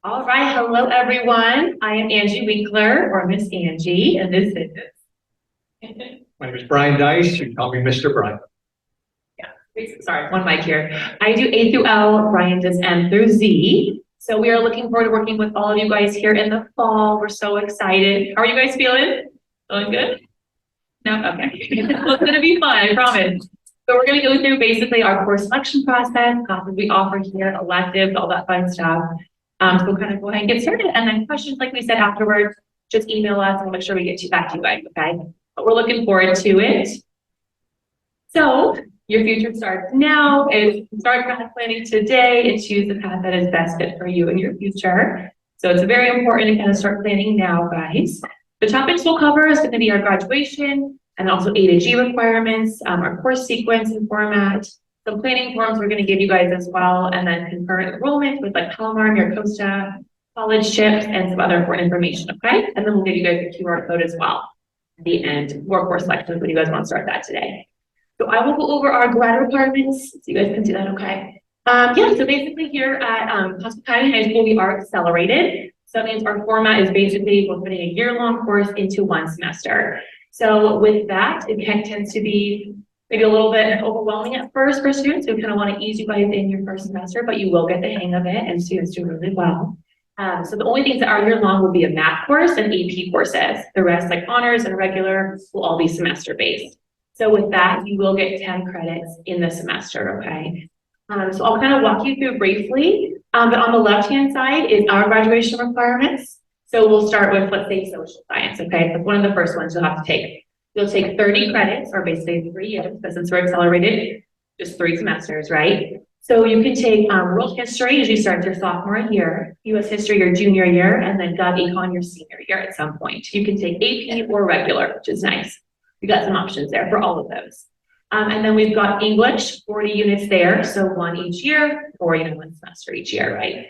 All right, hello everyone. I am Angie Winkler, or Miss Angie, and this is. My name is Brian Dice. You can call me Mr. Brian. Sorry, one mic here. I do A through L, Brian does M through Z. So we are looking forward to working with all of you guys here in the fall. We're so excited. How are you guys feeling? Feeling good? No? Okay. It's gonna be fun, I promise. So we're gonna go through basically our course selection process, classes we offer here, electives, all that fun stuff. So we'll kind of go ahead and get started. And then questions, like we said afterwards, just email us and we'll make sure we get back to you guys, okay? But we're looking forward to it. So your future starts now. Start kind of planning today and choose the path that is best fit for you and your future. So it's very important to kind of start planning now, guys. The topics we'll cover is going to be our graduation and also A to G requirements, our course sequence and format, some planning forms we're going to give you guys as well, and then concurrent enrollment with like Palomar, Costa, college chips, and some other important information, okay? And then we'll give you guys the QR code as well at the end, more course selections when you guys want to start that today. So I will go over our grad requirements so you guys can see that, okay? So basically here at Hospitality High School, we are accelerated. So that means our format is basically we're putting a year-long course into one semester. So with that, it tends to be maybe a little bit overwhelming at first for students. So we kind of want to ease you guys in your first semester, but you will get the hang of it and students do really well. So the only things that are year-long will be a math course and AP courses. The rest, like honors and regular, will all be semester-based. So with that, you will get 10 credits in the semester, okay? So I'll kind of walk you through briefly, but on the left-hand side is our graduation requirements. So we'll start with, let's say, social science, okay? That's one of the first ones you'll have to take. You'll take 30 credits, or basically 3 years, but since we're accelerated, just 3 semesters, right? So you can take world history as you start your sophomore year, US history your junior year, and then Gov Econ your senior year at some point. You can take AP or regular, which is nice. We got some options there for all of those. And then we've got English, 40 units there. So 1 each year, or 1 semester each year, right?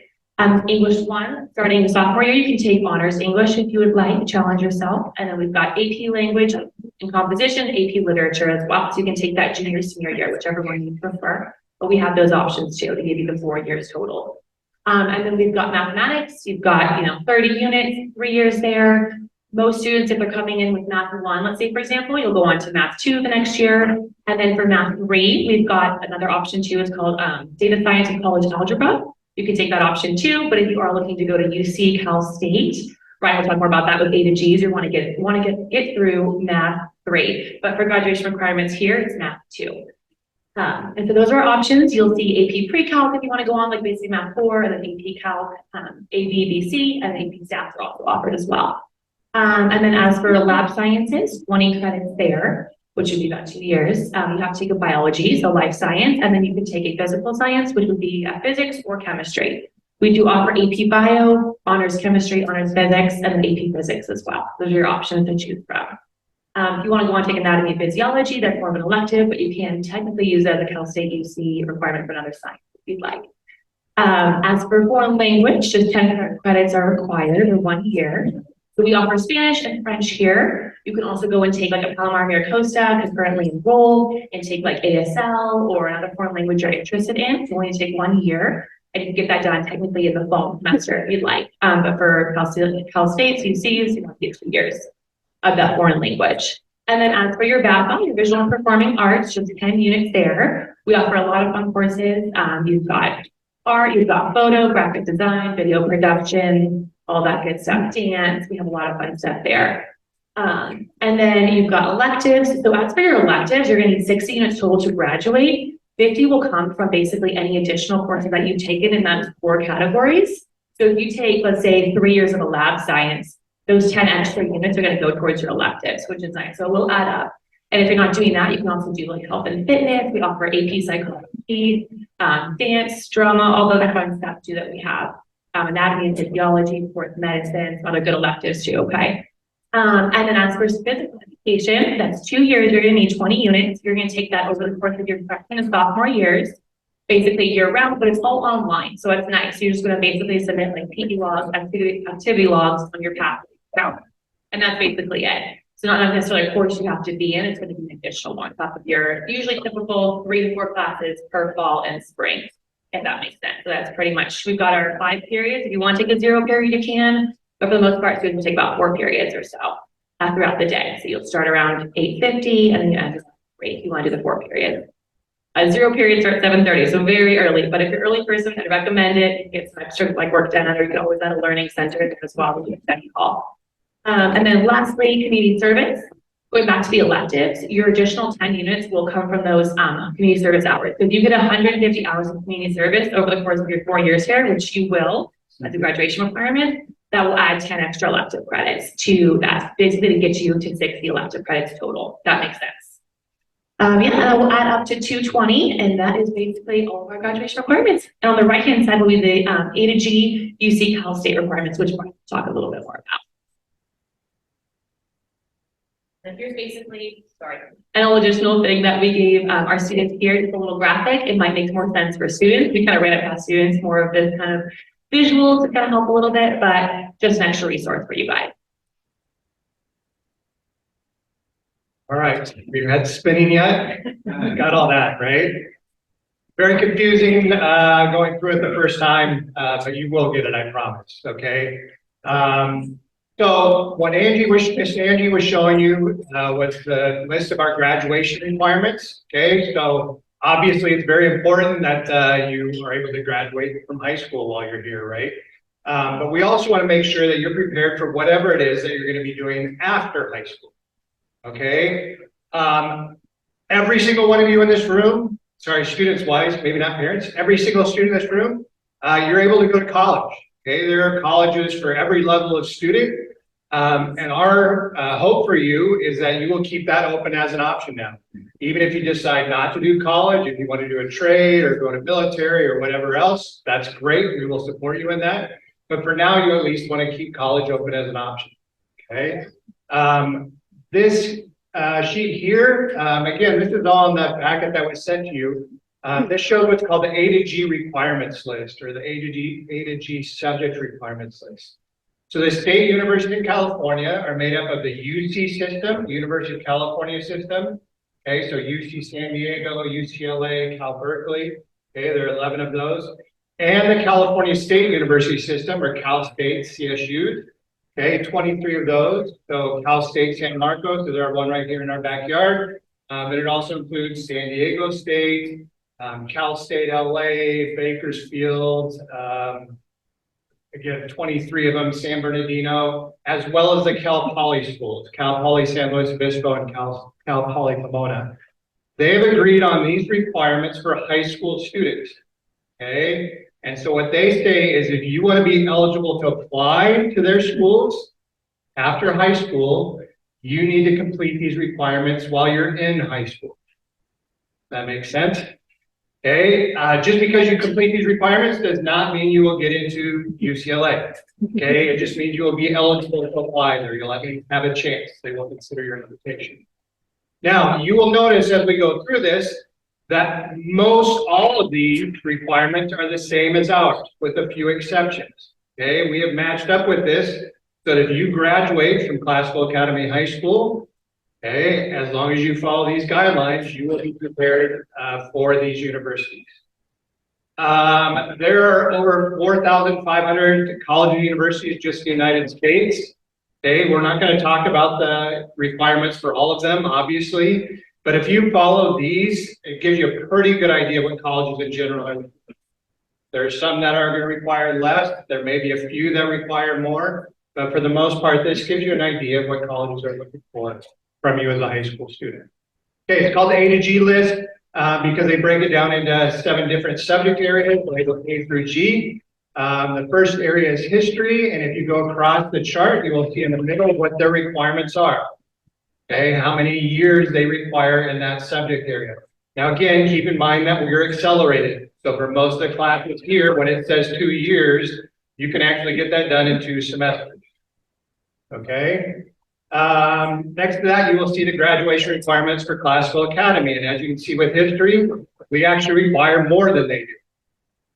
English 1, starting sophomore year, you can take honors English if you would like to challenge yourself. And then we've got AP language and composition, AP literature as well. So you can take that junior, senior year, whichever one you prefer. But we have those options too to give you the 4 years total. And then we've got mathematics. You've got 30 units, 3 years there. Most students, if they're coming in with math 1, let's say, for example, you'll go on to math 2 the next year. And then for math 3, we've got another option too. It's called data science and college algebra. You can take that option too. But if you are looking to go to UC, Cal State, Ryan will talk more about that with A to G's. You want to get through math 3. But for graduation requirements here, it's math 2. And so those are our options. You'll see AP pre-calc if you want to go on, like basically math 4, and then AP calc, ABBC, and AP stats are also offered as well. And then as for lab sciences, 20 credits there, which would be about 2 years. You have to take a biology, so life science, and then you can take a physical science, which would be physics or chemistry. We do offer AP bio, honors chemistry, honors physics, and then AP physics as well. Those are your options to choose from. If you want to go on and take anatomy and physiology, that's more of an elective, but you can technically use that as a Cal State UC requirement for another science if you'd like. As for foreign language, just 10 credits are required or 1 year. So we offer Spanish and French here. You can also go and take like a Palomar, Costa, concurrently enroll, and take like ASL or another foreign language you're interested in. You only take 1 year, and you can get that done technically in the fall semester if you'd like. But for Cal States, UCs, you have to get 2 years of that foreign language. And then as for your VAPA, your visual and performing arts, just 10 units there. We offer a lot of fun courses. You've got art, you've got photo, graphic design, video production, all that good stuff, dance. We have a lot of fun stuff there. And then you've got electives. So as for your electives, you're going to need 60 units total to graduate. 50 will come from basically any additional courses that you've taken in those 4 categories. So if you take, let's say, 3 years of a lab science, those 10 extra units are going to go towards your electives, which is nice. So we'll add up. And if you're not doing that, you can also do like health and fitness. We offer AP psychology, dance, drama, all the other fun stuff too that we have. Anatomy and physiology, sports medicine, some other good electives too, okay? And then as for physical education, that's 2 years, you're gonna need 20 units. You're gonna take that over the course of your freshman and sophomore years, basically year round, but it's all online. So it's nice. You're just gonna basically submit like PD logs, activity logs on your path account. And that's basically it. So not necessarily a course you have to be in, it's gonna be an additional one on top of your usually typical 3 to 4 classes per fall and spring, if that makes sense. So that's pretty much, we've got our 5 periods. If you want to take a 0 period, you can, but for the most part, students will take about 4 periods or so throughout the day. So you'll start around 8:50 and then you end at 3 if you want to do the 4 periods. 0 period starts 7:30, so very early, but if you're an early person, I'd recommend it. You can get some extra like work done, or you can always add a learning center as well with that call. And then lastly, community service. Going back to the electives, your additional 10 units will come from those community service hours. So if you get 150 hours of community service over the course of your 4 years here, which you will as a graduation requirement, that will add 10 extra elective credits to that, basically to get you to 60 elective credits total. That makes sense. Yeah, that will add up to 220, and that is basically all of our graduation requirements. And on the right-hand side will be the A to G UC Cal State requirements, which we'll talk a little bit more about. And here's basically, an additional thing that we gave our students here, just a little graphic. It might make more sense for students. We kind of ran it past students, more of this kind of visual to kind of help a little bit, but just an extra resource for you guys. All right, we've had spinning yet? Got all that, right? Very confusing going through it the first time, but you will get it, I promise, okay? So what Miss Angie was showing you was the list of our graduation requirements, okay? So obviously it's very important that you are able to graduate from high school while you're here, right? But we also want to make sure that you're prepared for whatever it is that you're going to be doing after high school. Okay, every single one of you in this room, sorry, students wise, maybe not parents, every single student in this room, you're able to go to college. Okay, there are colleges for every level of student. And our hope for you is that you will keep that open as an option now. Even if you decide not to do college, if you want to do a trade or go to military or whatever else, that's great. We will support you in that. But for now, you at least want to keep college open as an option. Okay. This sheet here, again, this is all in that packet that was sent to you. This shows what's called the A to G requirements list, or the A to G subject requirements list. So the state universities in California are made up of the UC system, University of California system. Okay, so UC San Diego, UCLA, Cal Berkeley. Okay, there are 11 of those. And the California State University system, or Cal State CSUs. Okay, 23 of those. So Cal State San Marcos, so there are one right here in our backyard. But it also includes San Diego State, Cal State LA, Bakersfield, again, 23 of them, San Bernardino, as well as the Cal Poly schools, Cal Poly San Luis Obispo and Cal Poly Pomona. They've agreed on these requirements for high school students. Okay. And so what they say is if you want to be eligible to apply to their schools after high school, you need to complete these requirements while you're in high school. That makes sense? Okay, just because you complete these requirements does not mean you will get into UCLA. Okay, it just means you will be eligible to apply there. You'll have a chance. They will consider your application. Now, you will notice as we go through this that most all of these requirements are the same as ours, with a few exceptions. Okay, we have matched up with this so that if you graduate from Classical Academy High School, okay, as long as you follow these guidelines, you will be prepared for these universities. There are over 4,500 colleges and universities just in the United States. Okay, we're not going to talk about the requirements for all of them, obviously, but if you follow these, it gives you a pretty good idea what colleges in general are. There are some that are going to require less. There may be a few that require more, but for the most part, this gives you an idea of what colleges are looking for from you as a high school student. Okay, it's called the A to G list because they break it down into 7 different subject areas, labeled A through G. The first area is history, and if you go across the chart, you will see in the middle what their requirements are. Okay, how many years they require in that subject area. Now again, keep in mind that we're accelerated. So for most of the classes here, when it says 2 years, you can actually get that done in 2 semesters. Okay. Next to that, you will see the graduation requirements for Classical Academy. And as you can see with history, we actually require more than they do.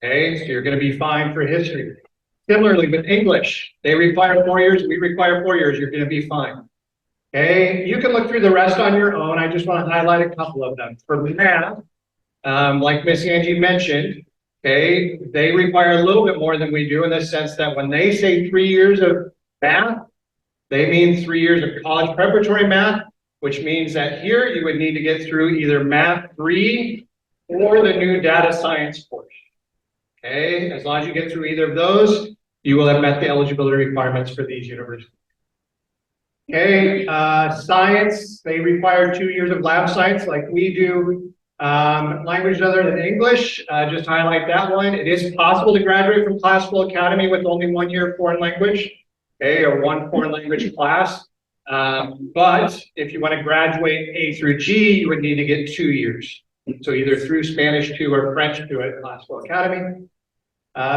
Okay, so you're going to be fine for history. Similarly with English, they require 4 years, we require 4 years, you're going to be fine. Okay, you can look through the rest on your own. I just want to highlight a couple of them. For math, like Miss Angie mentioned, Okay, they require a little bit more than we do in the sense that when they say 3 years of math, they mean 3 years of college preparatory math, which means that here you would need to get through either Math 3 or the new data science course. Okay, as long as you get through either of those, you will have met the eligibility requirements for these universities. Okay, science, they require 2 years of lab science like we do. Language other than English, just highlight that one. It is possible to graduate from classical academy with only 1 year of foreign language, okay, or 1 foreign language class. But if you want to graduate A through G, you would need to get 2 years. So either through Spanish 2 or French 2 at classical academy.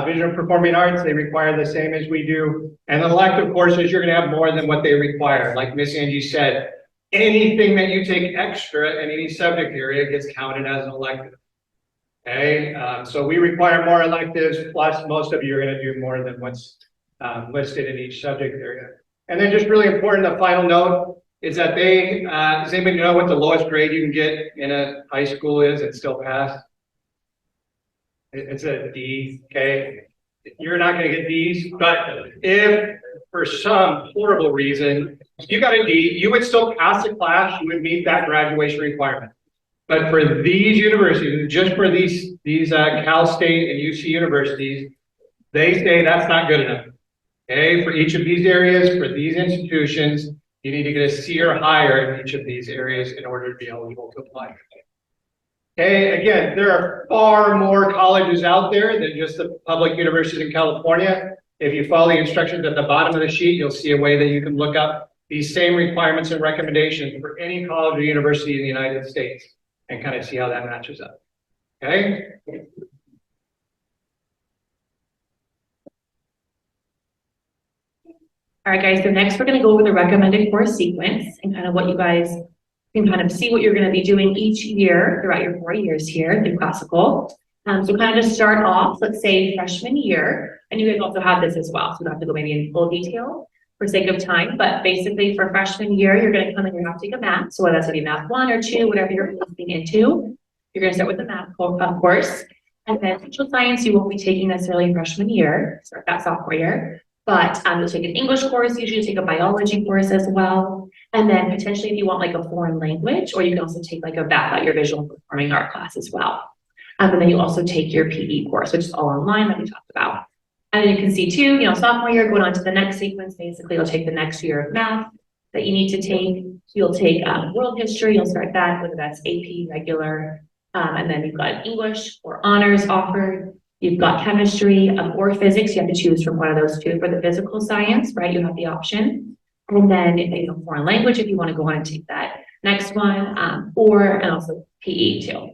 Visual performing arts, they require the same as we do. And elective courses, you're going to have more than what they require. Like Miss Angie said, anything that you take extra in any subject area gets counted as an elective. Okay, so we require more electives, plus most of you are going to do more than what's listed in each subject area. And then just really important, a final note is that does anybody know what the lowest grade you can get in a high school is and still pass? It's a D, okay? You're not going to get Ds, but if for some horrible reason you got a D, you would still pass the class, you would meet that graduation requirement. But for these universities, just for these Cal State and UC universities, they say that's not good enough. Okay, for each of these areas, for these institutions, you need to get a C or higher in each of these areas in order to be eligible to apply. Okay, again, there are far more colleges out there than just the public universities in California. If you follow the instructions at the bottom of the sheet, you'll see a way that you can look up these same requirements and recommendations for any college or university in the United States and kind of see how that matches up. Okay. All right, guys, so next we're going to go over the recommended course sequence and kind of what you guys can kind of see what you're going to be doing each year throughout your 4 years here through classical. So kind of just start off, let's say freshman year, and you guys also have this as well, so we don't have to go maybe in full detail for sake of time, but basically for freshman year, you're going to come and you're going to have to take a math. So whether that's going to be math 1 or 2, whatever you're looking into, you're going to start with the math course. And then social science, you won't be taking necessarily freshman year, start that sophomore year. But you'll take an English course, usually take a biology course as well. And then potentially if you want like a foreign language, or you can also take like a VAPA, your visual performing art class as well. And then you also take your PE course, which is all online that we talked about. And then you can see too, sophomore year going on to the next sequence, basically you'll take the next year of math that you need to take. You'll take world history, you'll start that, whether that's AP, regular, and then you've got English or honors offered. You've got chemistry or physics. You have to choose from one of those two. For the physical science, right, you have the option. And then foreign language, if you want to go on and take that next one, and also PE too.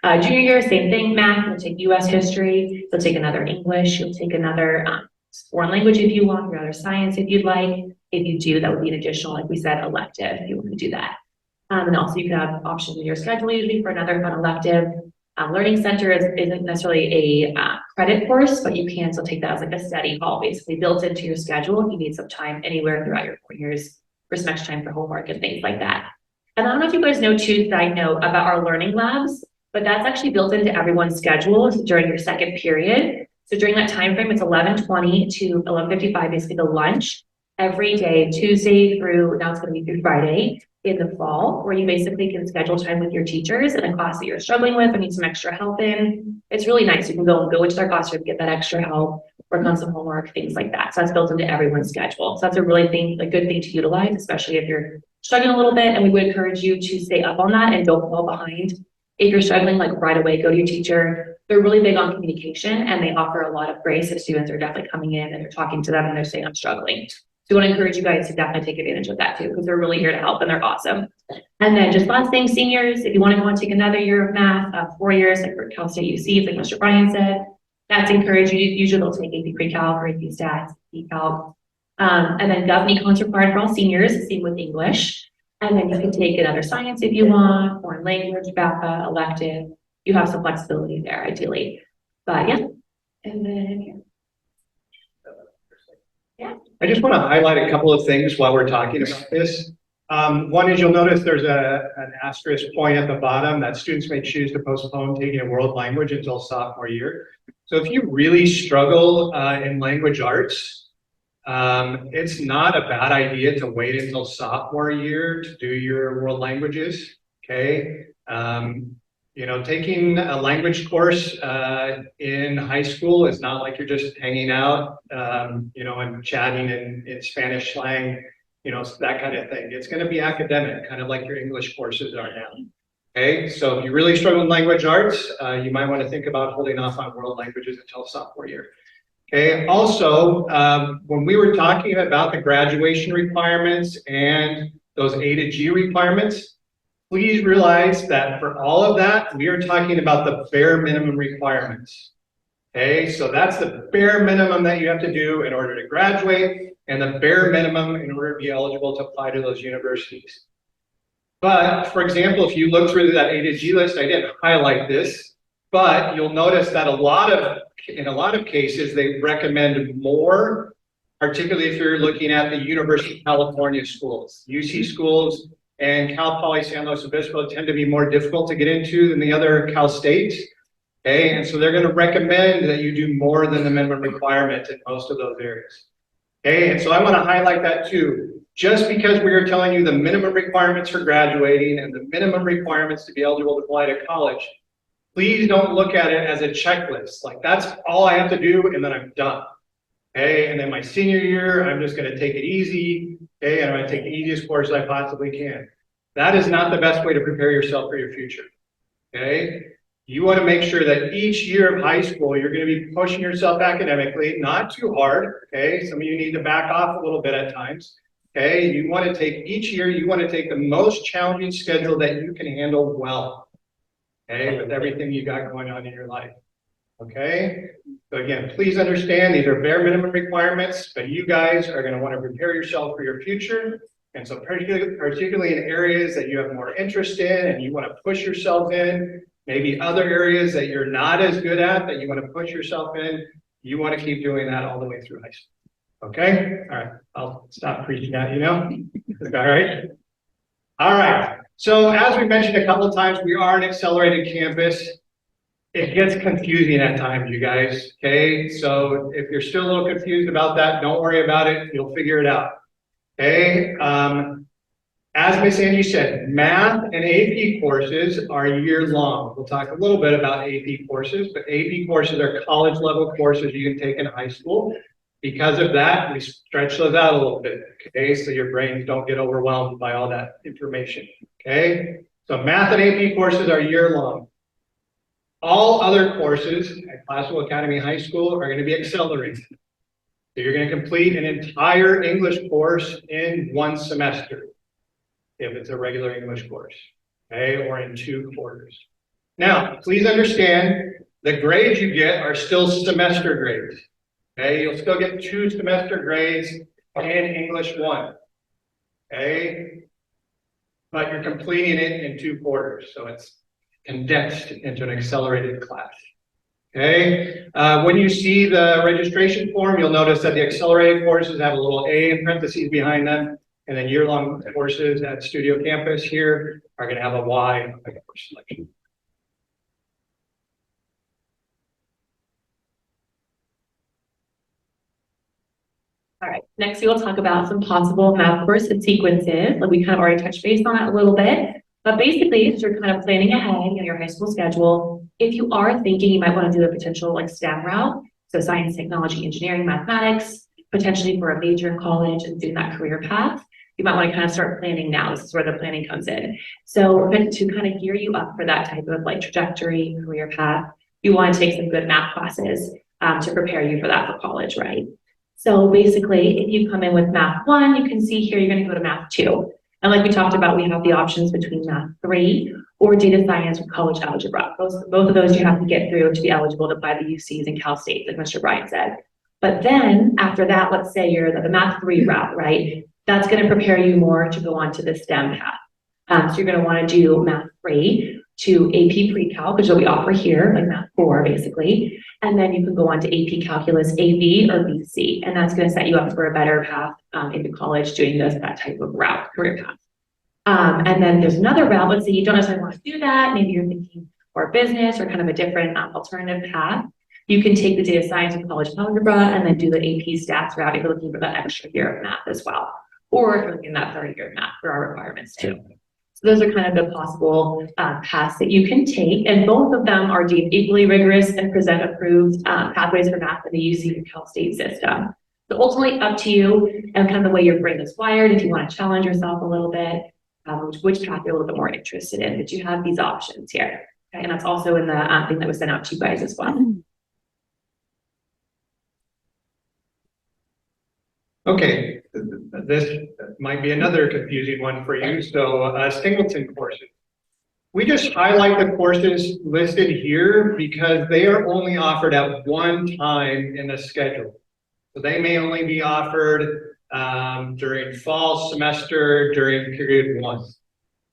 Junior year, same thing, math, you'll take US history, you'll take another English, you'll take another foreign language if you want, or another science if you'd like. If you do, that would be an additional, like we said, elective if you want to do that. And also you can have options in your schedule usually for another fun elective. Learning Center isn't necessarily a credit course, but you can still take that as like a study hall, basically built into your schedule if you need some time anywhere throughout your 4 years for some extra time for homework and things like that. And I don't know if you guys know too, side note about our learning labs, but that's actually built into everyone's schedule during your second period. So during that time frame, it's 11:20 to 11:55, basically the lunch every day, Tuesday through, now it's going to be through Friday in the fall, where you basically can schedule time with your teachers in a class that you're struggling with or need some extra help in. It's really nice. You can go into their classroom, get that extra help, work on some homework, things like that. So that's built into everyone's schedule. So that's a really good thing to utilize, especially if you're struggling a little bit. And we would encourage you to stay up on that and don't fall behind. If you're struggling, like right away, go to your teacher. They're really big on communication and they offer a lot of grace if students are definitely coming in and they're talking to them and they're saying, I'm struggling. So we want to encourage you guys to definitely take advantage of that too, because they're really here to help and they're awesome. And then just last thing, seniors, if you want to go and take another year of math, 4 years, like for Cal State UC, like Mr. Brian said, that's encouraged. Usually they'll take AP Pre-Calc or AP Stats, Calc. And then GovNecons required for all seniors, same with English. And then you can take another science if you want, foreign language, BAPA, elective. You have some flexibility there, ideally. But yeah, and then here. Yeah. I just want to highlight a couple of things while we're talking about this. One is you'll notice there's an asterisk point at the bottom that students may choose to postpone taking a world language until sophomore year. So if you really struggle in language arts, it's not a bad idea to wait until sophomore year to do your world languages, okay? You know, taking a language course in high school is not like you're just hanging out, you know, and chatting in Spanish slang, you know, that kind of thing. It's going to be academic, kind of like your English courses are now. Okay, so if you really struggle in language arts, you might want to think about holding off on world languages until sophomore year. Okay, also, when we were talking about the graduation requirements and those A to G requirements, please realize that for all of that, we are talking about the bare minimum requirements. Okay, so that's the bare minimum that you have to do in order to graduate and the bare minimum in order to be eligible to apply to those universities. But for example, if you look through that A to G list, I didn't highlight this, but you'll notice that in a lot of cases, they recommend more, particularly if you're looking at the University of California schools. UC schools and Cal Poly San Luis Obispo tend to be more difficult to get into than the other Cal States. Okay, and so they're going to recommend that you do more than the minimum requirement in most of those areas. Okay, and so I want to highlight that too. Just because we are telling you the minimum requirements for graduating and the minimum requirements to be eligible to apply to college, please don't look at it as a checklist. Like that's all I have to do and then I'm done. Okay, and then my senior year, I'm just going to take it easy. Okay, and I'm going to take the easiest course I possibly can. That is not the best way to prepare yourself for your future. Okay, you want to make sure that each year of high school, you're going to be pushing yourself academically, not too hard. Okay, some of you need to back off a little bit at times. Okay, you want to take each year, you want to take the most challenging schedule that you can handle well. Okay, with everything you got going on in your life. Okay, so again, please understand these are bare minimum requirements, but you guys are going to want to prepare yourself for your future. And so particularly in areas that you have more interest in and you want to push yourself in, maybe other areas that you're not as good at that you want to push yourself in, you want to keep doing that all the way through high school. Okay, all right, I'll stop preaching at you now. All right. All right, so as we mentioned a couple of times, we are an accelerated campus. It gets confusing at times, you guys, okay? So if you're still a little confused about that, don't worry about it, you'll figure it out, okay? As Miss Angie said, math and AP courses are year-long. We'll talk a little bit about AP courses, but AP courses are college-level courses you can take in high school. Because of that, we stretch those out a little bit, okay? So your brains don't get overwhelmed by all that information, okay? So math and AP courses are year-long. All other courses at Classical Academy High School are going to be accelerated. So you're going to complete an entire English course in one semester, if it's a regular English course, okay, or in 2 quarters. Now, please understand, the grades you get are still semester grades. Okay, you'll still get 2 semester grades in English 1. Okay, but you're completing it in 2 quarters, so it's condensed into an accelerated class. Okay, when you see the registration form, you'll notice that the accelerated courses have a little A in parentheses behind them, and then year-long courses at Studio Campus here are going to have a Y on the course selection. All right, next we will talk about some possible math course sequences. Like we kind of already touched base on it a little bit, but basically, as you're kind of planning ahead in your high school schedule, if you are thinking you might want to do a potential like STEM route, so science, technology, engineering, mathematics, potentially for a major in college and doing that career path, you might want to kind of start planning now. This is where the planning comes in. So to kind of gear you up for that type of like trajectory, career path, you want to take some good math classes to prepare you for that for college, right? So basically, if you come in with math 1, you can see here you're going to go to math 2. And like we talked about, we have the options between math 3 or data science or college algebra. Both of those you have to get through to be eligible to apply the UCs and Cal State, like Mr. Bryan said. But then after that, let's say you're the math 3 route, right? That's going to prepare you more to go on to the STEM path. So you're going to want to do math 3 to AP pre-calc, which is what we offer here, like math 4 basically. And then you can go on to AP Calculus AB or BC, and that's going to set you up for a better path into college doing that type of route, career path. And then there's another route. Let's say you don't necessarily want to do that. Maybe you're thinking for business or kind of a different alternative path. You can take the data science and college algebra and then do the AP stats route if you're looking for that extra year of math as well. Or if you're looking at that third year of math for our requirements too. So those are kind of the possible paths that you can take, and both of them are deemed equally rigorous and present approved pathways for math in the UC and Cal State system. So ultimately up to you and kind of the way your brain is wired, if you want to challenge yourself a little bit, which path you're a little bit more interested in, but you have these options here. Okay? And that's also in the thing that was sent out to you guys as well. Okay, this might be another confusing one for you. So singleton courses. We just highlight the courses listed here because they are only offered at one time in the schedule. So they may only be offered during fall semester, during period 1.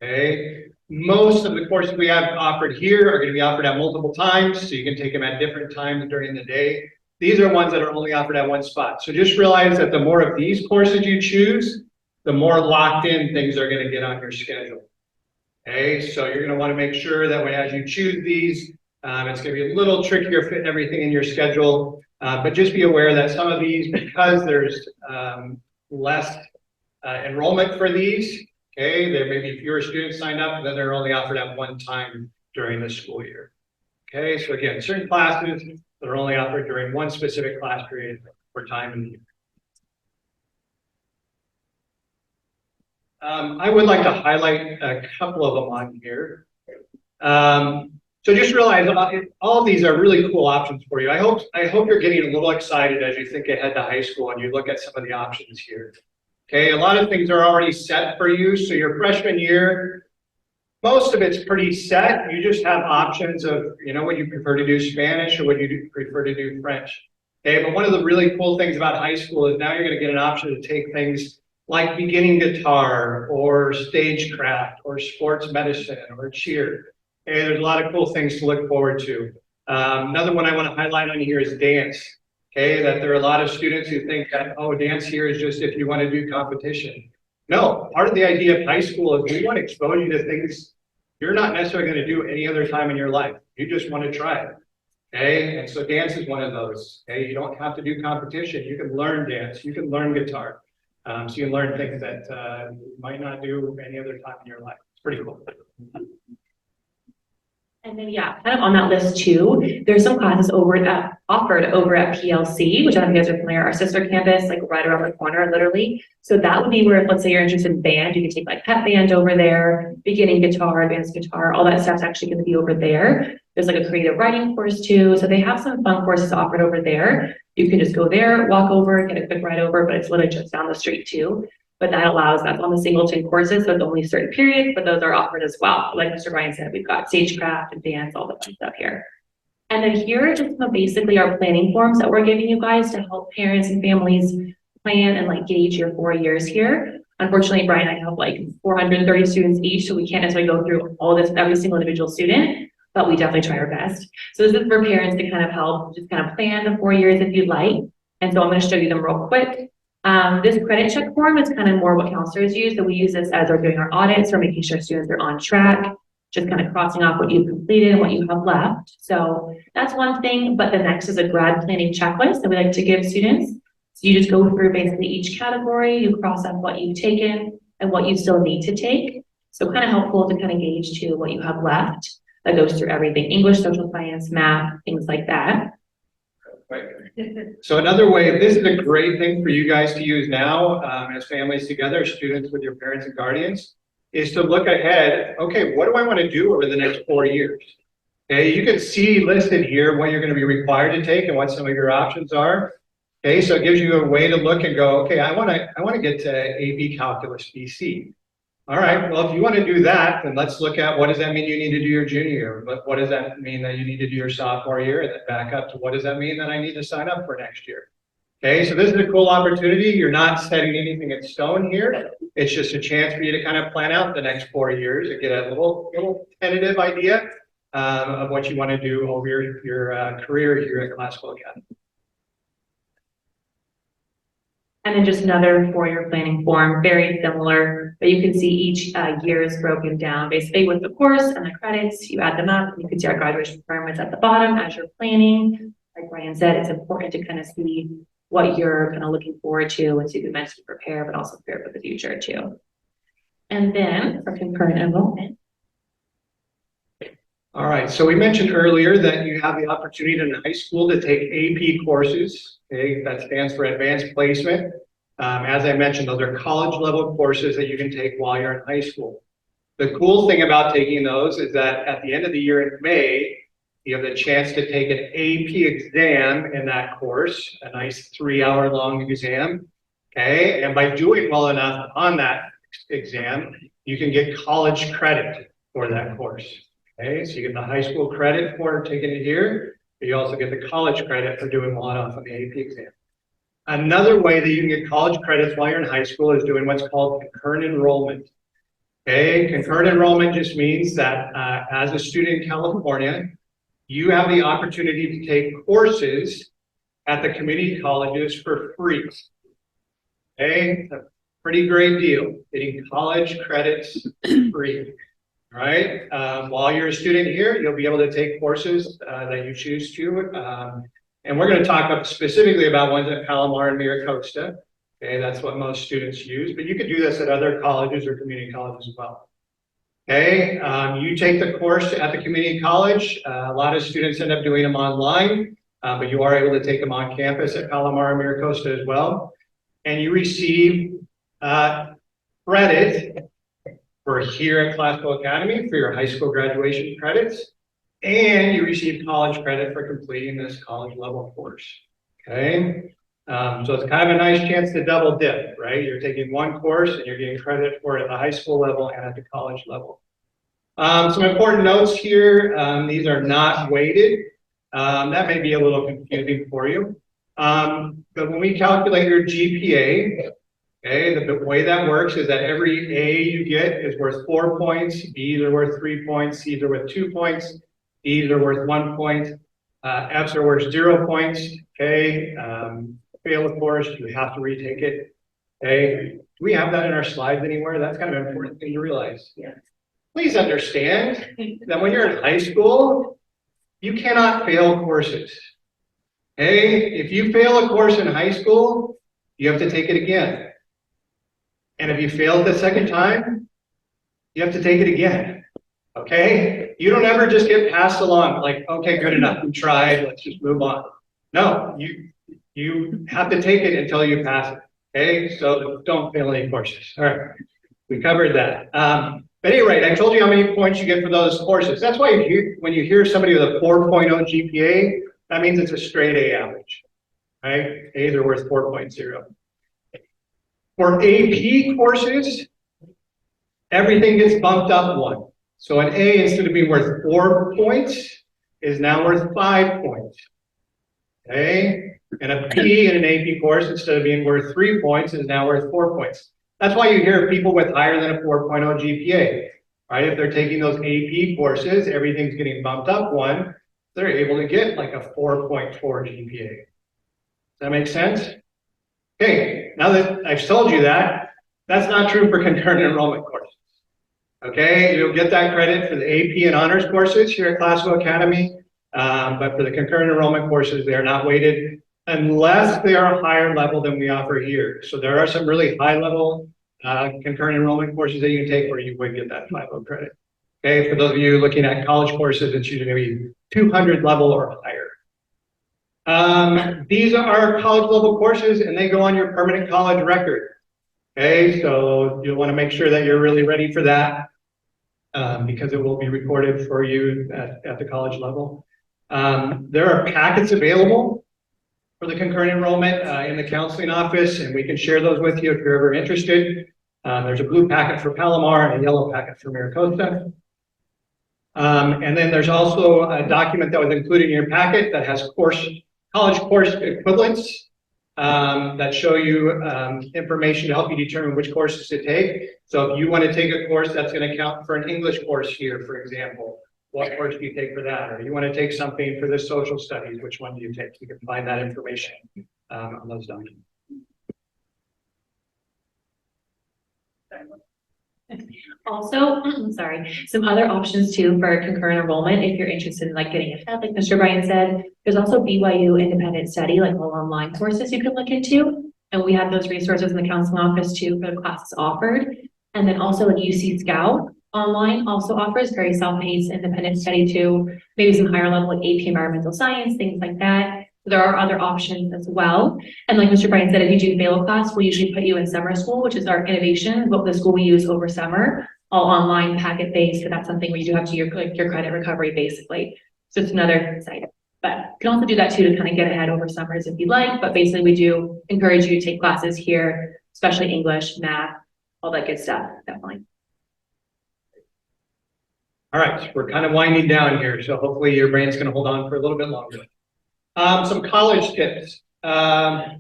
Okay. Most of the courses we have offered here are going to be offered at multiple times, so you can take them at different times during the day. These are ones that are only offered at one spot. So just realize that the more of these courses you choose, the more locked in things are going to get on your schedule. Okay, so you're going to want to make sure that as you choose these, it's going to be a little trickier fitting everything in your schedule. But just be aware that some of these, because there's less enrollment for these, okay, there may be fewer students signed up, then they're only offered at one time during the school year. Okay, so again, certain classes that are only offered during one specific class period or time in the year. I would like to highlight a couple of them on here. So just realize all of these are really cool options for you. I hope you're getting a little excited as you think ahead to high school and you look at some of the options here. Okay, a lot of things are already set for you. So your freshman year, most of it's pretty set. You just have options of, would you prefer to do Spanish or would you prefer to do French? Okay, but one of the really cool things about high school is now you're going to get an option to take things like beginning guitar or stagecraft or sports medicine or cheer. Okay, there's a lot of cool things to look forward to. Another one I want to highlight on here is dance. Okay, that there are a lot of students who think that, oh, dance here is just if you want to do competition. No, part of the idea of high school is we want to expose you to things you're not necessarily going to do any other time in your life. You just want to try it. Okay, and so dance is one of those. Okay, you don't have to do competition. You can learn dance. You can learn guitar. So you can learn things that you might not do any other time in your life. It's pretty cool. And then, yeah, kind of on that list too, there's some classes offered over at PLC, which I don't know if you guys are familiar, our sister campus, like right around the corner, literally. So that would be where, if, let's say you're interested in band, you can take like pep band over there, beginning guitar, advanced guitar, all that stuff's actually going to be over there. There's like a creative writing course too. So they have some fun courses offered over there. You can just go there, walk over, get a quick ride over, but it's literally just down the street too. But that's on the singleton courses, so it's only certain periods, but those are offered as well. Like Mr. Ryan said, we've got stagecraft and dance, all the fun stuff here. And then here are just basically our planning forms that we're giving you guys to help parents and families plan and like gauge your 4 years here. Unfortunately, Brian and I have like 430 students each, so we can't necessarily go through all this with every single individual student, but we definitely try our best. So this is for parents to kind of help just kind of plan the 4 years if you'd like. And so I'm going to show you them real quick. This credit check form is kind of more what counselors use. So we use this as we're doing our audits, we're making sure students are on track, just kind of crossing off what you've completed and what you have left. So that's one thing, but the next is a grad planning checklist that we like to give students. So you just go through basically each category, you cross off what you've taken and what you still need to take. So kind of helpful to kind of gauge to what you have left. That goes through everything, English, social science, math, things like that. Right. So another way, this is a great thing for you guys to use now as families together, students with your parents and guardians, is to look ahead. Okay, what do I want to do over the next 4 years? Okay, you can see listed here what you're going to be required to take and what some of your options are. Okay, so it gives you a way to look and go, okay, I want to get to AB Calculus BC. All right, well, if you want to do that, then let's look at what does that mean you need to do your junior year? What does that mean that you need to do your sophomore year? And then back up to what does that mean that I need to sign up for next year? Okay, so this is a cool opportunity. You're not setting anything in stone here. It's just a chance for you to kind of plan out the next 4 years and get a little tentative idea of what you want to do over your career here at Classical Academy. And then just another 4-year planning form, very similar, but you can see each year is broken down basically with the course and the credits. You add them up, and you can see our graduation requirements at the bottom as you're planning. like Brian said, it's important to kind of see what you're kind of looking forward to and so you can mentally prepare, but also prepare for the future too. And then for concurrent enrollment. All right, so we mentioned earlier that you have the opportunity in high school to take AP courses. Okay, that stands for Advanced Placement. As I mentioned, those are college level courses that you can take while you're in high school. The cool thing about taking those is that at the end of the year in May, you have the chance to take an AP exam in that course, a nice 3-hour long exam. Okay, and by doing well enough on that exam, you can get college credit for that course. Okay, so you get the high school credit for taking it here, but you also get the college credit for doing well enough on the AP exam. Another way that you can get college credits while you're in high school is doing what's called concurrent enrollment. Okay, concurrent enrollment just means that as a student in California, you have the opportunity to take courses at the community colleges for free. Okay, a pretty great deal, getting college credits free. All right, while you're a student here, you'll be able to take courses that you choose to. And we're going to talk specifically about ones at Palomar and Mira Costa. Okay, that's what most students use, but you could do this at other colleges or community colleges as well. Okay, you take the course at the community college. A lot of students end up doing them online, but you are able to take them on campus at Palomar and Mira Costa as well. And you receive credit for here at Classical Academy for your high school graduation credits, and you receive college credit for completing this college level course. Okay, so it's kind of a nice chance to double dip, right? You're taking one course and you're getting credit for it at the high school level and at the college level. Some important notes here. These are not weighted. That may be a little confusing for you. But when we calculate your GPA, okay, the way that works is that every A you get is worth 4 points, B's are worth 3 points, C's are worth 2 points, D's are worth 1 point, F's are worth 0 points. Okay, fail a course, you have to retake it. Okay, do we have that in our slides anywhere? That's kind of an important thing to realize. Yeah. Please understand that when you're in high school, you cannot fail courses. Okay, if you fail a course in high school, you have to take it again. And if you fail the second time, you have to take it again. Okay, you don't ever just get passed along like, okay, good enough, we tried, let's just move on. No, you have to take it until you pass it. Okay, so don't fail any courses. All right, we covered that. But anyway, I told you how many points you get for those courses. That's why when you hear somebody with a 4.0 GPA, that means it's a straight A average. Right? A's are worth 4.0. For AP courses, everything gets bumped up 1. So an A, instead of being worth 4 points, is now worth 5 points. Okay? And a P in an AP course, instead of being worth 3 points, is now worth 4 points. That's why you hear people with higher than a 4.0 GPA. Right? If they're taking those AP courses, everything's getting bumped up 1. They're able to get like a 4.4 GPA. Does that make sense? Okay, now that I've told you that, that's not true for concurrent enrollment courses. Okay, you'll get that credit for the AP and honors courses here at Classical Academy, but for the concurrent enrollment courses, they are not weighted unless they are a higher level than we offer here. So there are some really high level concurrent enrollment courses that you can take where you would get that 5.0 credit. Okay, for those of you looking at college courses, it's usually going to be 200 level or higher. These are college level courses and they go on your permanent college record. Okay, so you'll want to make sure that you're really ready for that because it will be recorded for you at the college level. There are packets available for the concurrent enrollment in the counseling office, and we can share those with you if you're ever interested. There's a blue packet for Palomar and a yellow packet for Mira Costa. And then there's also a document that was included in your packet that has college course equivalents that show you information to help you determine which courses to take. So if you want to take a course that's going to count for an English course here, for example, what course do you take for that? Or you want to take something for the social studies, which one do you take? You can find that information on those documents. Also, sorry, some other options too for concurrent enrollment if you're interested in like getting ahead, like Mr. Brian said, There's also BYU independent study, like all online courses you can look into. And we have those resources in the counseling office too for the classes offered. And then also like UC Scout online also offers very self-paced independent study too, maybe some higher level like AP environmental science, things like that. There are other options as well. And like Mr. Bryan said, if you do fail a class, we'll usually put you in summer school, which is our innovation, but the school we use over summer, all online packet based. So that's something where you do have to your credit recovery basically. So it's another side. But you can also do that too to kind of get ahead over summers if you'd like. But basically we do encourage you to take classes here, especially English, math, all that good stuff, definitely. All right, we're kind of winding down here, so hopefully your brain's going to hold on for a little bit longer. Some college tips. I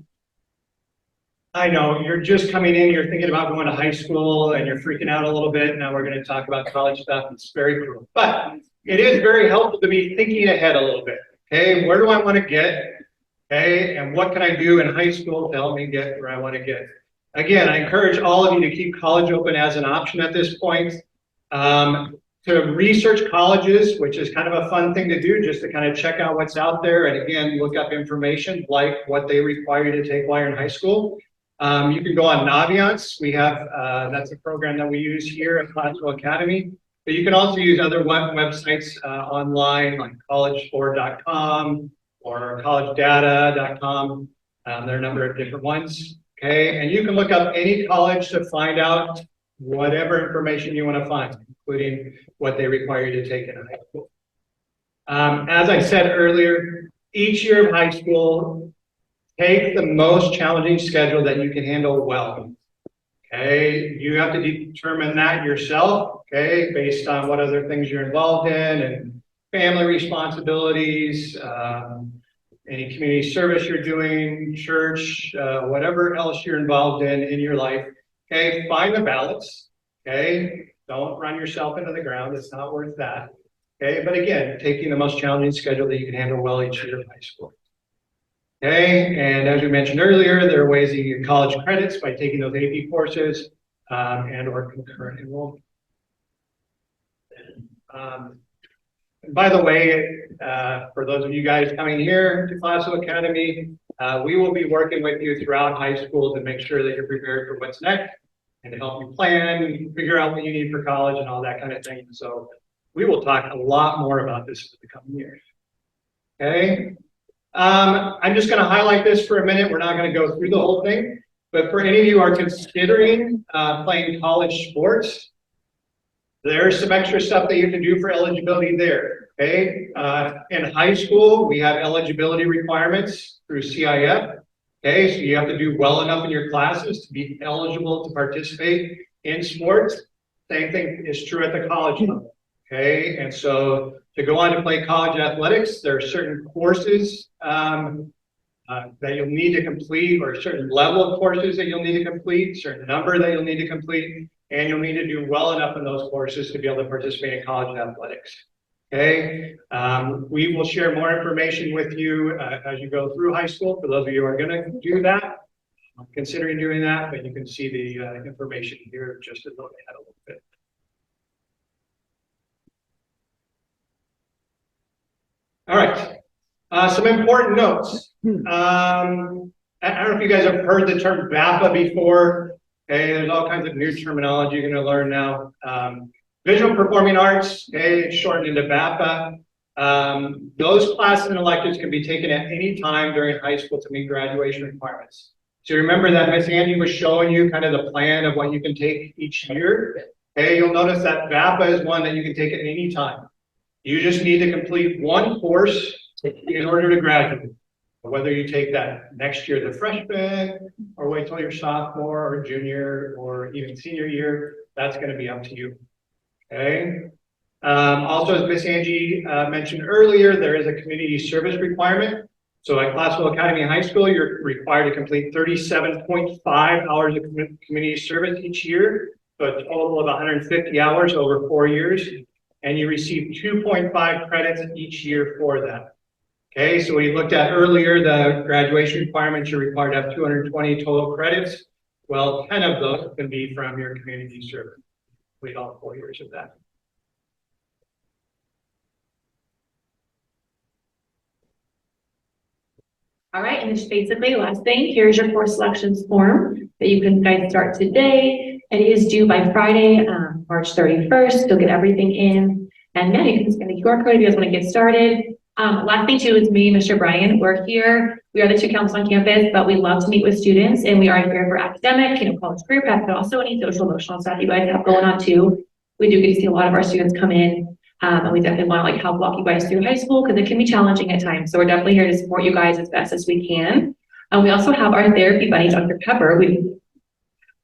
know you're just coming in, you're thinking about going to high school and you're freaking out a little bit. Now we're going to talk about college stuff. It's very cool, but it is very helpful to be thinking ahead a little bit. Okay, where do I want to get? Okay, and what can I do in high school to help me get where I want to get? Again, I encourage all of you to keep college open as an option at this point. To research colleges, which is kind of a fun thing to do, just to kind of check out what's out there. And again, look up information like what they require you to take while you're in high school. You can go on Naviance. We have, that's a program that we use here at Classical Academy. But you can also use other websites online like collegesport.com or collegedata.com. There are a number of different ones. Okay, and you can look up any college to find out whatever information you want to find, including what they require you to take in high school. As I said earlier, each year of high school, take the most challenging schedule that you can handle well. Okay, you have to determine that yourself, okay, based on what other things you're involved in and family responsibilities, any community service you're doing, church, whatever else you're involved in your life. Okay, find the balance. Okay, don't run yourself into the ground. It's not worth that. Okay, but again, taking the most challenging schedule that you can handle well each year of high school. Okay, and as we mentioned earlier, there are ways that you get college credits by taking those AP courses and or concurrent enrollment. By the way, for those of you guys coming here to Classical Academy, we will be working with you throughout high school to make sure that you're prepared for what's next and to help you plan, figure out what you need for college and all that kind of thing. So we will talk a lot more about this in the coming years. Okay. I'm just going to highlight this for a minute. We're not going to go through the whole thing, but for any of you who are considering playing college sports, there's some extra stuff that you can do for eligibility there. Okay. In high school, we have eligibility requirements through CIF. Okay, so you have to do well enough in your classes to be eligible to participate in sports. Same thing is true at the college level. Okay, and so to go on to play college athletics, there are certain courses that you'll need to complete, or a certain level of courses that you'll need to complete, certain number that you'll need to complete, and you'll need to do well enough in those courses to be able to participate in college athletics. Okay, we will share more information with you as you go through high school. For those of you who are going to do that, I'm considering doing that, but you can see the information here just a little bit. All right, some important notes. I don't know if you guys have heard the term VAPA before. Okay, there's all kinds of new terminology you're going to learn now. Visual Performing Arts, okay, it's shortened into VAPA. Those classes and electives can be taken at any time during high school to meet graduation requirements. So remember that Miss Angie was showing you kind of the plan of what you can take each year. Okay, you'll notice that VAPA is one that you can take at any time. You just need to complete one course in order to graduate. Whether you take that next year, the freshman, or wait till your sophomore or junior or even senior year, that's going to be up to you. Okay. Also, as Miss Angie mentioned earlier, there is a community service requirement. So at Classical Academy High School, you're required to complete 37.5 hours of community service each year, so a total of 150 hours over 4 years, and you receive 2.5 credits each year for that. Okay, so we looked at earlier the graduation requirements. You're required to have 220 total credits. Well, 10 of those can be from your community service. Complete all 4 years of that. All right, and just basically last thing, here's your course selections form that you can guys start today. It is due by Friday, March 31st. You'll get everything in. And yeah, you can scan the QR code if you guys want to get started. Last thing too is me and Mr. Brian. We're here. We are the two councils on campus, but we love to meet with students, and we are here for academic, college career path, but also any social emotional stuff you guys have going on too. We do get to see a lot of our students come in. And we definitely want to help walk you guys through high school because it can be challenging at times. So we're definitely here to support you guys as best as we can. We also have our therapy bunny, Dr. Pepper.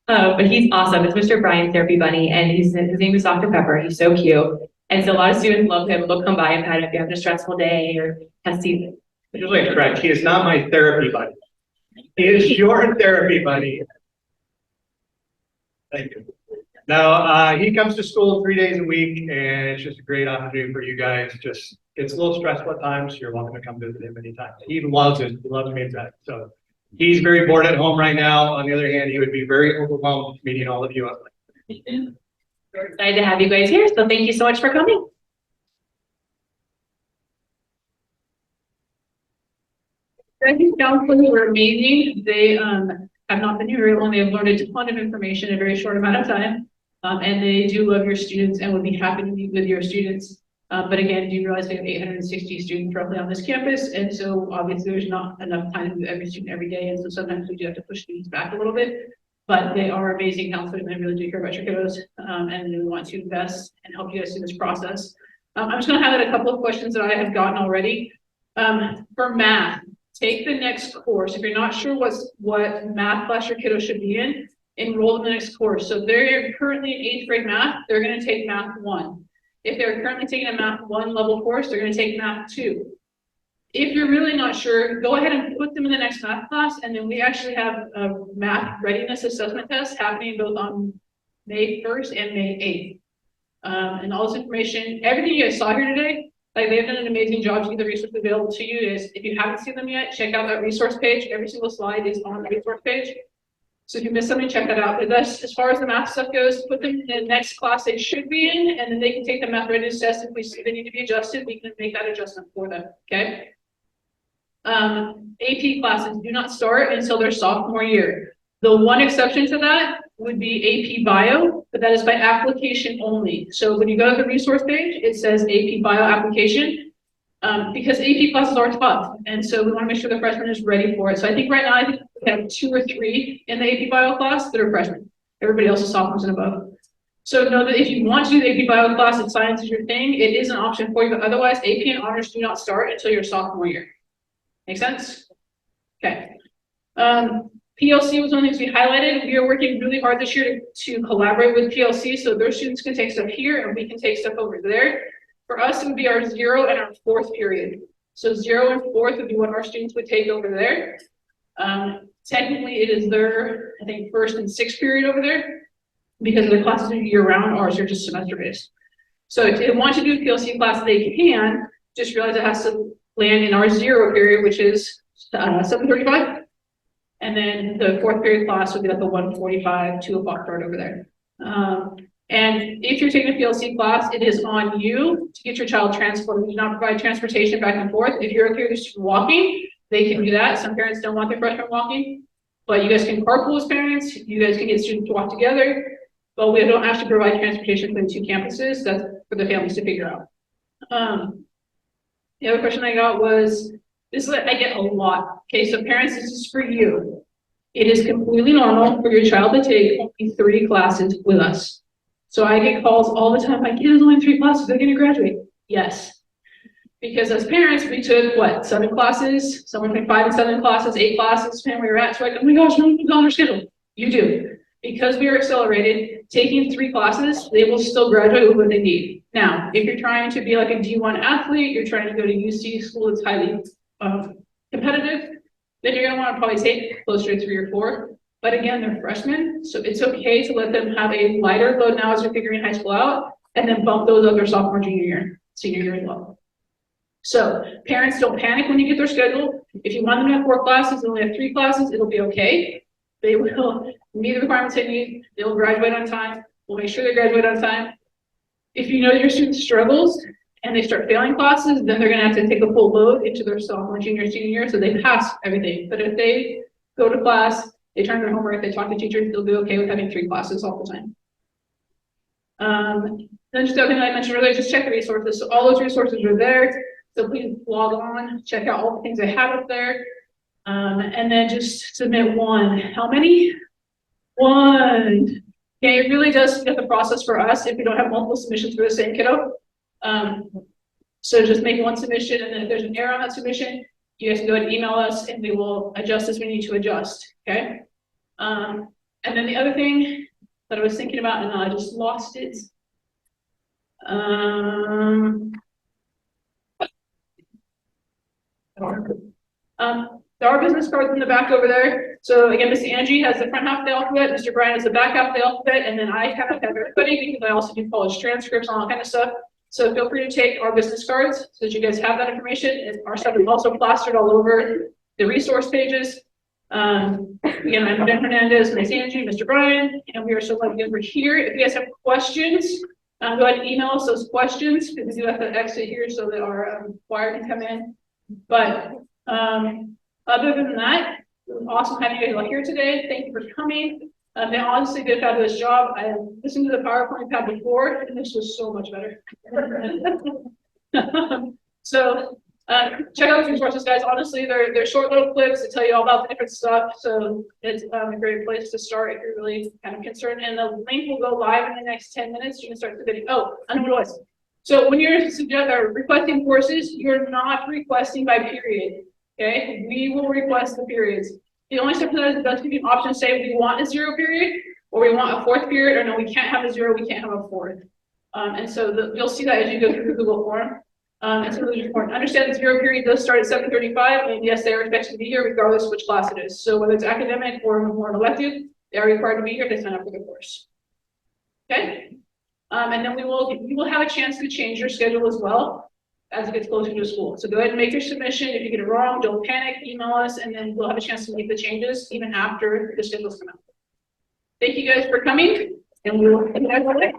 But he's awesome. It's Mr. Brian's therapy bunny, and his name is Dr. Pepper. He's so cute. And so a lot of students love him. They'll come by and pet him if you have a stressful day or have to. Usually correct. He is not my therapy buddy. He is your therapy buddy. Thank you. Now, he comes to school 3 days a week, and it's just a great opportunity for you guys. Just it's a little stressful at times. You're welcome to come visit him anytime. He loves it. He loves me inside. So he's very bored at home right now. On the other hand, he would be very overwhelmed meeting all of you. We're excited to have you guys here. So thank you so much for coming. Thank you, counselors were amazing. They have not been here very long. They have learned a ton of information in a very short amount of time. And they do love your students and would be happy to meet with your students. But again, do you realize we have 860 students roughly on this campus? And so obviously there's not enough time to do every student every day. And so sometimes we do have to push students back a little bit. But they are amazing counselors, and they really do care about your kiddos. And they want to invest and help you guys through this process. I'm just going to highlight a couple of questions that I have gotten already. For math, take the next course. If you're not sure what math class your kiddo should be in, enroll in the next course. So if they're currently in 8th grade math, they're going to take math 1. If they're currently taking a math 1 level course, they're going to take math 2. If you're really not sure, go ahead and put them in the next math class, and then we actually have a math readiness assessment test happening both on May 1st and May 8th. And all this information, everything you guys saw here today, they've done an amazing job to get the resources available to you. If you haven't seen them yet, check out that resource page. Every single slide is on the resource page. So if you missed something, check that out. But that's, as far as the math stuff goes, put them in the next class they should be in, and then they can take the math readiness test. If we see they need to be adjusted, we can make that adjustment for them, okay? AP classes do not start until their sophomore year. The one exception to that would be AP Bio, but that is by application only. So when you go to the resource page, it says AP Bio application, because AP classes are tough. And so we want to make sure the freshman is ready for it. So I think right now, I think we have 2 or 3 in the AP Bio class that are freshmen. Everybody else is sophomores and above. So know that if you want to do the AP Bio class and science is your thing, it is an option for you, but otherwise AP and honors do not start until your sophomore year. Make sense? Okay. PLC was one of the things we highlighted. We are working really hard this year to collaborate with PLC, so their students can take stuff here and we can take stuff over there. For us, it would be our 0 and our 4th period. So 0 and 4th would be what our students would take over there. Technically, it is their, I think, 1st and 6th period over there because their classes are year-round. Ours are just semester-based. So if they want to do a PLC class, they can. Just realize it has to land in our 0 period, which is 7:35. And then the 4th period class would be like a 1:45, 2 o'clock start over there. And if you're taking a PLC class, it is on you to get your child transported. We do not provide transportation back and forth. If you're okay with the student walking, they can do that. Some parents don't want their freshmen walking, but you guys can carpool as parents. You guys can get students to walk together, but we don't actually provide transportation for the 2 campuses. That's for the families to figure out. The other question I got was, this is what I get a lot. Okay, so parents, this is for you. It is completely normal for your child to take only 3 classes with us. So I get calls all the time, my kid is only 3 classes, they're gonna graduate. Yes. Because as parents, we took what, 7 classes, somewhere between 5 and 7 classes, 8 classes, depending where you're at. So like, oh my gosh, no one's on their schedule. You do. Because we are accelerated, taking 3 classes, they will still graduate with what they need. Now, if you're trying to be like a D1 athlete, you're trying to go to UC school that's highly competitive, then you're going to want to probably take closer to 3 or 4. But again, they're freshmen, so it's okay to let them have a lighter load now as they're figuring high school out, and then bump those up their sophomore, junior year, senior year as well. So parents, don't panic when you get their schedule. If you want them to have 4 classes and only have 3 classes, it'll be okay. They will meet the requirements they need. They'll graduate on time. We'll make sure they graduate on time. If you know your student struggles and they start failing classes, then they're gonna have to take a full load into their sophomore, junior, senior year, so they pass everything. But if they go to class, they turn their homework, they talk to teachers, they'll be okay with having 3 classes all the time. Then just the other thing I mentioned earlier, just check the resources. So all those resources are there. So please log on, check out all the things I have up there. And then just submit one. How many? 1. Okay, it really does speed up the process for us if we don't have multiple submissions for the same kiddo. So just make 1 submission, and then if there's an error on that submission, you guys can go ahead and email us and we will adjust as we need to adjust, okay? And then the other thing that I was thinking about, and I just lost it. There are business cards in the back over there. So again, Miss Angie has the front half of the alphabet, Mr. Brian has the back half of the alphabet, and then I have everybody because I also do college transcripts and all that kind of stuff. So feel free to take our business cards so that you guys have that information. Our stuff is also plastered all over the resource pages. Again, I'm Ben Hernandez, Miss Angie, Mr. Brian, and we are so glad we're here. If you guys have questions, go ahead and email us those questions because we do have to exit here so that our choir can come in. But other than that, it was awesome having you guys all here today. Thank you for coming. They honestly did a fabulous job. I listened to the PowerPoint we had before, and this was so much better. So check out the resources, guys. Honestly, they're short little clips that tell you all about the different stuff. So it's a great place to start if you're really kind of concerned. And the link will go live in the next 10 minutes. You can start submitting. Oh, I know what it was. So when you're requesting courses, you're not requesting by period. Okay, we will request the periods. The only step that is does give you an option to say we want a 0 period, or we want a 4th period, or no, we can't have a 0, we can't have a 4th. And so you'll see that as you go through the Google form. And so those are important. Understand the 0 period does start at 7:35, and yes, they are expected to be here regardless of which class it is. So whether it's academic or more elective, they are required to be here if they sign up for the course. Okay, and then you will have a chance to change your schedule as well as it gets closer to school. So go ahead and make your submission. If you get it wrong, don't panic, email us, and then we'll have a chance to make the changes even after the schedules come out. Thank you guys for coming, and we will see you guys later.